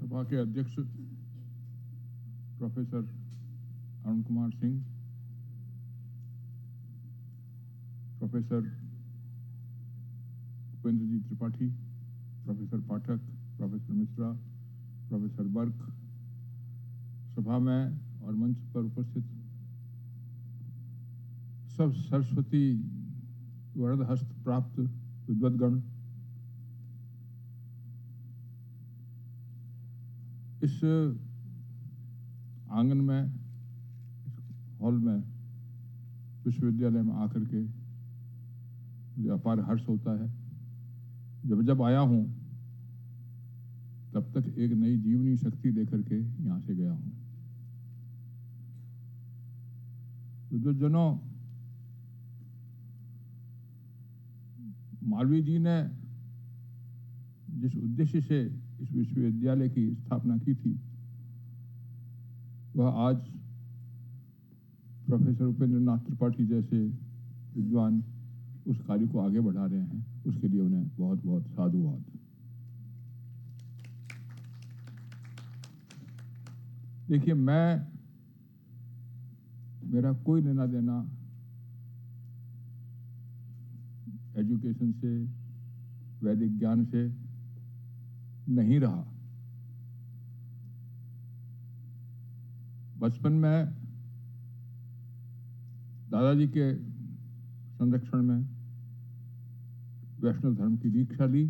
सभा के अध्यक्ष प्रोफेसर अरुण कुमार सिंह, प्रोफेसर उपेंद्र जी त्रिपाठी, प्रोफेसर पाठक, प्रोफेसर मिश्रा, प्रोफेसर बर्क, सभा में और मंच पर उपस्थित सब सरस्वती वरद हस्त प्राप्त विद्वद्गण, इस आंगन में, इस हॉल में, विश्वविद्यालय में आकर के मुझे अपार हर्ष होता है। जब आया हूं तब तक एक नई जीवनी शक्ति लेकर के यहां से गया हूं। विद्वद्जनों, मालवीय जी ने जिस उद्देश्य से इस विश्वविद्यालय की स्थापना की थी, वह आज प्रोफेसर उपेंद्र नाथ त्रिपाठी जैसे विद्वान उस कार्य को आगे बढ़ा रहे हैं। उसके लिए उन्हें बहुत बहुत साधुवाद। देखिए, मेरा कोई लेना देना एजुकेशन से, वैदिक ज्ञान से नहीं रहा। बचपन में दादाजी के संरक्षण में वैष्णव धर्म की दीक्षा ली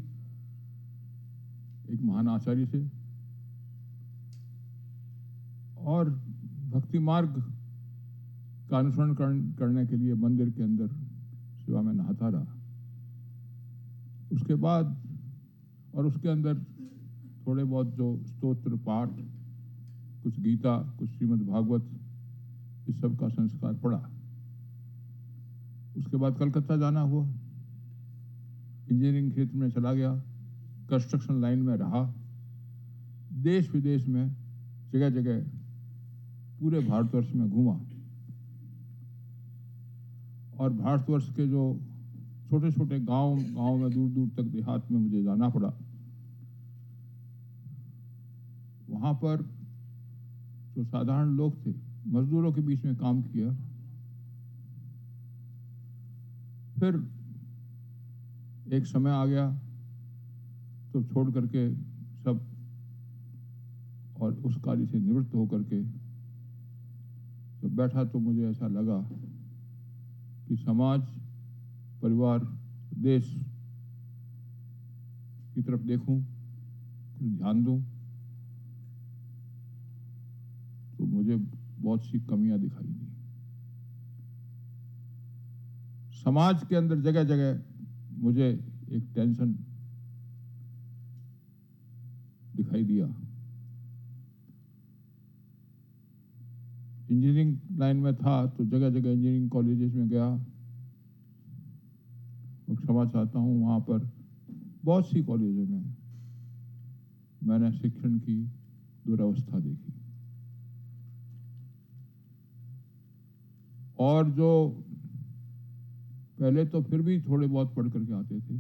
एक महान आचार्य से, और भक्ति मार्ग का अनुसरण करने के लिए मंदिर के अंदर सेवा में नहाता रहा। उसके बाद और उसके अंदर थोड़े बहुत जो स्तोत्र पाठ, कुछ गीता, कुछ श्रीमद् भागवत, इस सब का संस्कार पड़ा। उसके बाद कलकत्ता जाना हुआ, इंजीनियरिंग क्षेत्र में चला गया, कंस्ट्रक्शन लाइन में रहा, देश विदेश में जगह जगह पूरे भारतवर्ष में घूमा, और भारतवर्ष के जो छोटे छोटे गांव में दूर दूर तक देहात में मुझे जाना पड़ा। वहां पर जो साधारण लोग थे, मजदूरों के बीच में काम किया। फिर एक समय आ गया तो छोड़ करके सब और उस कार्य से निवृत्त होकर के जब बैठा तो मुझे ऐसा लगा कि समाज, परिवार, देश की तरफ देखूं, ध्यान दूं, तो मुझे बहुत सी कमियां दिखाई दी। समाज के अंदर जगह जगह मुझे एक टेंशन दिखाई दिया। इंजीनियरिंग लाइन में था तो जगह जगह इंजीनियरिंग कॉलेजेस में गया। मैं क्षमा चाहता हूं, वहां पर बहुत सी कॉलेजों में मैंने शिक्षण की दुरावस्था देखी। और जो पहले तो फिर भी थोड़े बहुत पढ़ करके आते थे,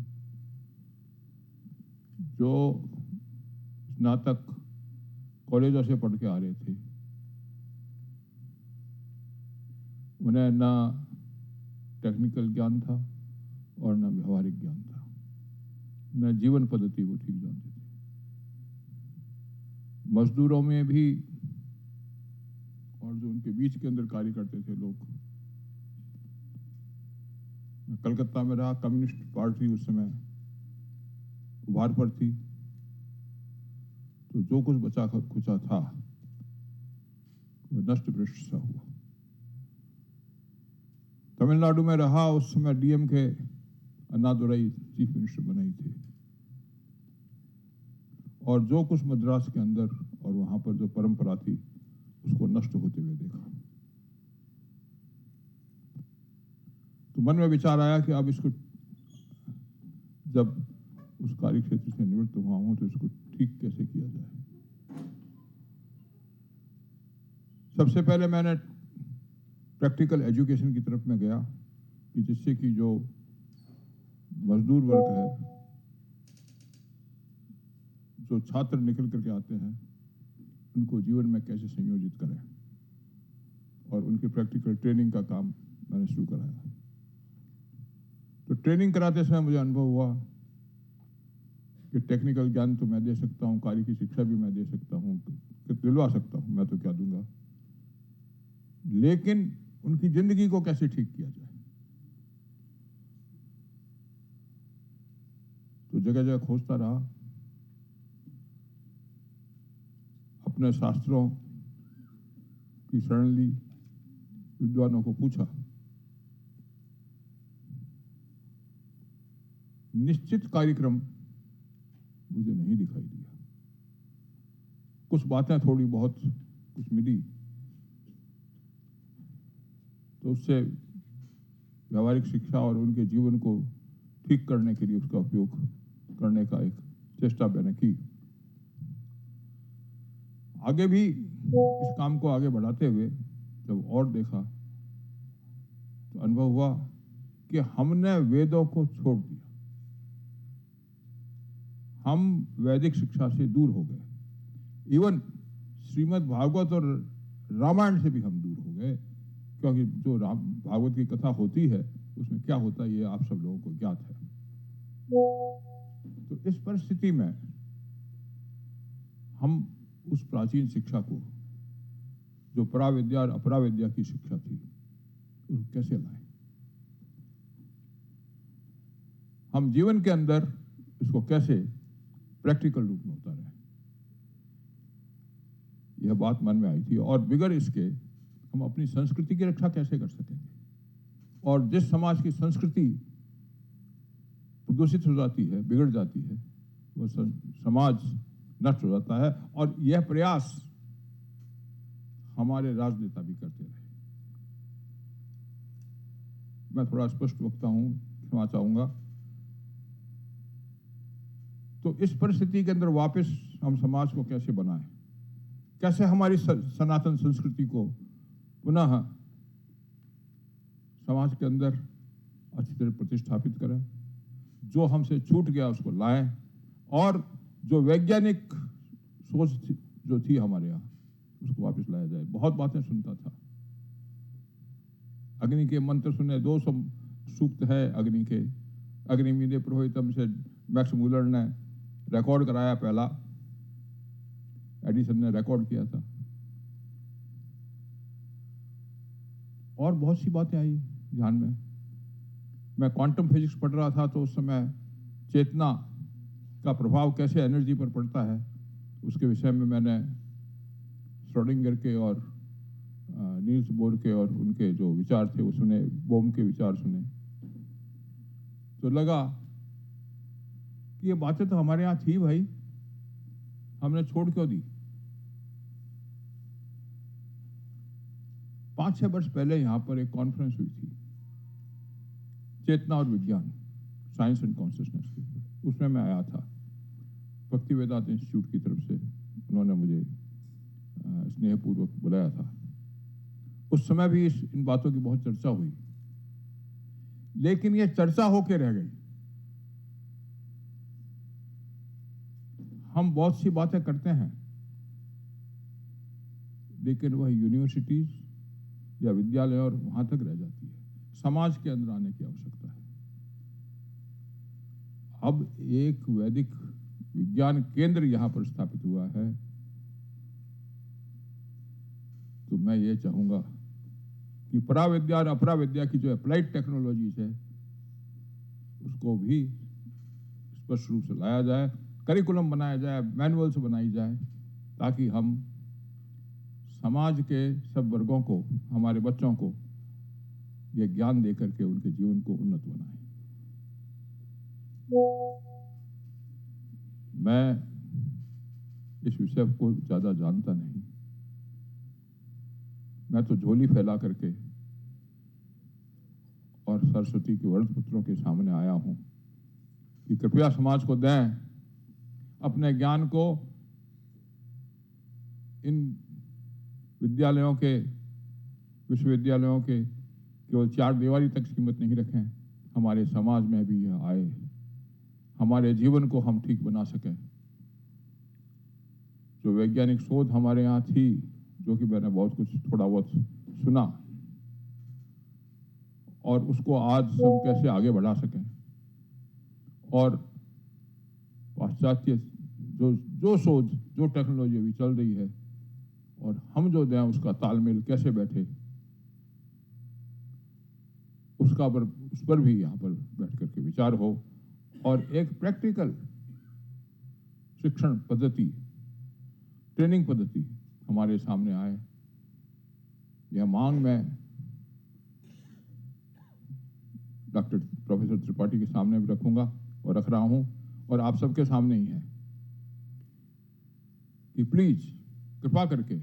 जो स्नातक कॉलेजों से पढ़ के आ रहे थे, उन्हें ना टेक्निकल ज्ञान था और ना व्यवहारिक ज्ञान था, न जीवन पद्धति को ठीक जानते थे। मजदूरों में भी और जो उनके बीच के अंदर कार्य करते थे लोग, मैं कलकत्ता में रहा, कम्युनिस्ट पार्टी उस समय उभार पर थी, तो जो कुछ बचा खुचा था वह नष्ट भ्रष्ट सा हुआ। तमिलनाडु में रहा, उस समय डीएमके अन्नादुरई चीफ मिनिस्टर बनाई थी, और जो कुछ मद्रास के अंदर और वहां पर जो परंपरा थी उसको नष्ट होते हुए देखा। तो मन में विचार आया कि अब इसको, जब उस कार्य क्षेत्र से निवृत्त हुआ हूं, तो इसको ठीक कैसे किया जाए। सबसे पहले मैंने प्रैक्टिकल एजुकेशन की तरफ में गया कि जिससे कि जो मजदूर वर्ग है, जो छात्र निकल करके आते हैं, उनको जीवन में कैसे संयोजित करें, और उनकी प्रैक्टिकल ट्रेनिंग का काम मैंने शुरू कराया। तो ट्रेनिंग कराते समय मुझे अनुभव हुआ कि टेक्निकल ज्ञान तो मैं दे सकता हूँ, कार्य की शिक्षा भी मैं दे सकता हूँ, दिलवा सकता हूँ, मैं तो क्या दूंगा, लेकिन उनकी जिंदगी को कैसे ठीक किया जाए। तो जगह जगह खोजता रहा, अपने शास्त्रों की शरण ली, विद्वानों को पूछा। निश्चित कार्यक्रम मुझे नहीं दिखाई दिया। कुछ बातें थोड़ी बहुत कुछ मिली, तो उससे व्यवहारिक शिक्षा और उनके जीवन को ठीक करने के लिए उसका उपयोग करने का एक चेष्टा मैंने की। आगे भी इस काम को आगे बढ़ाते हुए जब और देखा तो अनुभव हुआ कि हमने वेदों को छोड़ दिया, हम वैदिक शिक्षा से दूर हो गए। इवन श्रीमद् भागवत और रामायण से भी हम दूर हो गए, क्योंकि जो भागवत की कथा होती है उसमें क्या होता है ये आप सब लोगों को ज्ञात है। तो इस परिस्थिति में हम उस प्राचीन शिक्षा को, जो पराविद्या और अपराविद्या की शिक्षा थी, उसको कैसे लाएं, हम जीवन के अंदर इसको कैसे प्रैक्टिकल रूप में उतारें, यह बात मन में आई थी। और बिगड़ इसके हम अपनी संस्कृति की रक्षा कैसे कर सकेंगे, और जिस समाज की संस्कृति प्रदूषित हो जाती है, बिगड़ जाती है, वह समाज नष्ट हो जाता है। और यह प्रयास हमारे राजनेता भी करते रहे। मैं थोड़ा स्पष्ट वक्ता हूं, क्षमा चाहूंगा। तो इस परिस्थिति के अंदर वापस हम समाज को कैसे बनाएं, कैसे हमारी सनातन संस्कृति को पुनः समाज के अंदर अच्छी तरह प्रतिष्ठापित करें, जो हमसे छूट गया उसको लाएं, और जो वैज्ञानिक सोच जो थी हमारे यहाँ उसको वापस लाया जाए। बहुत बातें सुनता था, अग्नि के मंत्र सुने, 200 सूक्त है अग्नि के, अग्निमीदे पुरोहितम से मैक्स मूलर ने रिकॉर्ड कराया, पहला एडिसन ने रिकॉर्ड किया था। और बहुत सी बातें आई ध्यान में। मैं क्वांटम फिजिक्स पढ़ रहा था तो उस समय चेतना का प्रभाव कैसे एनर्जी पर पड़ता है उसके विषय में मैंने श्रोडिंगर के और नील्स बोर के और उनके जो विचार थे वो सुने, बोम के विचार सुने, तो लगा कि ये बातें तो हमारे यहाँ थी भाई, हमने छोड़ क्यों दी। 5-6 वर्ष पहले यहाँ पर एक कॉन्फ्रेंस हुई थी, चेतना और विज्ञान, साइंस एंड कॉन्शियसनेस के ऊपर। उसमें मैं आया था, भक्ति वेदांत इंस्टीट्यूट की तरफ से उन्होंने मुझे स्नेहपूर्वक बुलाया था। उस समय भी इन बातों की बहुत चर्चा हुई, लेकिन ये चर्चा होके रह गई। हम बहुत सी बातें करते हैं, लेकिन वह यूनिवर्सिटीज या विद्यालय और वहां तक रह जाती है। समाज के अंदर आने की आवश्यकता है। अब एक वैदिक विज्ञान केंद्र यहां पर स्थापित हुआ है, तो मैं ये चाहूंगा कि पराविद्या और अपराविद्या की जो अप्लाइड टेक्नोलॉजीज है उसको भी स्पष्ट रूप से लाया जाए, करिकुलम बनाया जाए, मैनुअल्स बनाई जाए, ताकि हम समाज के सब वर्गों को, हमारे बच्चों को ये ज्ञान देकर के उनके जीवन को उन्नत बनाएं। मैं इस विषय को ज्यादा जानता नहीं, मैं तो झोली फैला करके और सरस्वती के वरद पुत्रों के सामने आया हूं कि कृपया समाज को दें अपने ज्ञान को। इन विद्यालयों के, विश्वविद्यालयों के केवल 4 दीवारी तक सीमित नहीं रखें, हमारे समाज में भी यह आए, हमारे जीवन को हम ठीक बना सकें। जो वैज्ञानिक शोध हमारे यहाँ थी, जो कि मैंने बहुत कुछ थोड़ा बहुत सुना, और उसको आज हम कैसे आगे बढ़ा सकें, और पाश्चात्य जो शोध, जो टेक्नोलॉजी अभी चल रही है, और हम जो दें उसका तालमेल कैसे बैठे, उस पर भी यहाँ पर बैठ करके विचार हो, और एक प्रैक्टिकल शिक्षण पद्धति, ट्रेनिंग पद्धति हमारे सामने आए। यह मांग मैं डॉक्टर प्रोफेसर त्रिपाठी के सामने भी रखूंगा और रख रहा हूं, और आप सबके सामने ही है कि प्लीज कृपा करके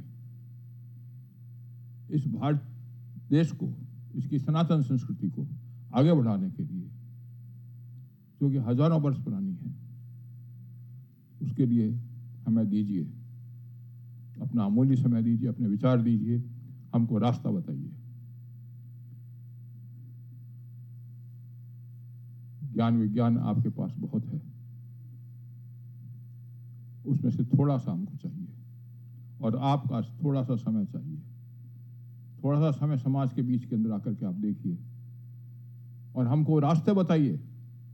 इस भारत देश को, इसकी सनातन संस्कृति को आगे बढ़ाने के लिए, जो कि हजारों वर्ष पुरानी है, उसके लिए हमें दीजिए, अपना अमूल्य समय दीजिए, अपने विचार दीजिए, हमको रास्ता बताइए। ज्ञान विज्ञान आपके पास बहुत है, उसमें से थोड़ा सा हमको चाहिए, और आपका थोड़ा सा समय चाहिए। थोड़ा सा समय समाज के बीच के अंदर आकर के आप देखिए, और हमको रास्ते बताइए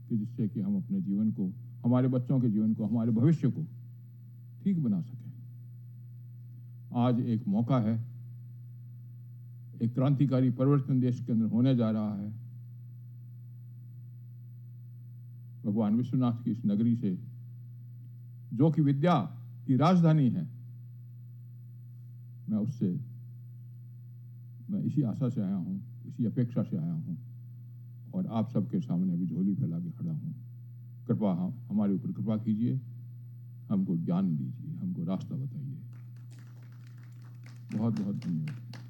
कि जिससे कि हम अपने जीवन को, हमारे बच्चों के जीवन को, हमारे भविष्य को ठीक बना सकें। आज एक मौका है, एक क्रांतिकारी परिवर्तन देश के अंदर होने जा रहा है। भगवान विश्वनाथ की इस नगरी से, जो कि विद्या की राजधानी है, मैं इसी आशा से आया हूं, इसी अपेक्षा से आया हूं, और आप सबके सामने भी झोली फैला के खड़ा हूं। कृपा हमारे ऊपर कृपा कीजिए, हमको ज्ञान दीजिए, हमको रास्ता बताइए। बहुत बहुत धन्यवाद।